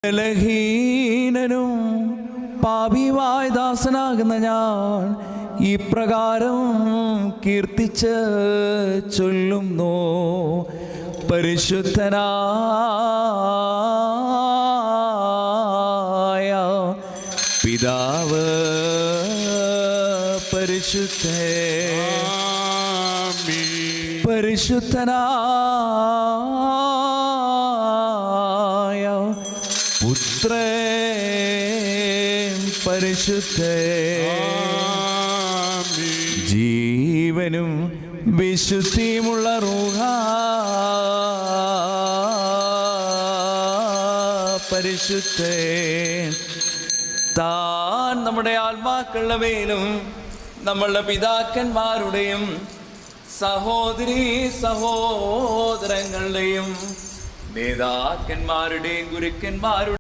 ബലഹീനനും പാപിയായ ദാസനാകുന്ന ഞാൻ ഇപ്രകാരം കീർത്തിച്ച് ചൊല്ലുന്നു. പരിശുദ്ധനായ പിതാവ് പരിശുദ്ധനായ പുത്രൻ ജീവനും വിശുദ്ധിയുമുള്ള റൂഹ പരിശുദ്ധൻ. താൻ നമ്മുടെ ആത്മാക്കളുടെ മേലും നമ്മളുടെ പിതാക്കന്മാരുടെയും സഹോദരീ സഹോദരങ്ങളുടെയും നേതാക്കന്മാരുടെയും ഗുരുക്കന്മാരുടെയും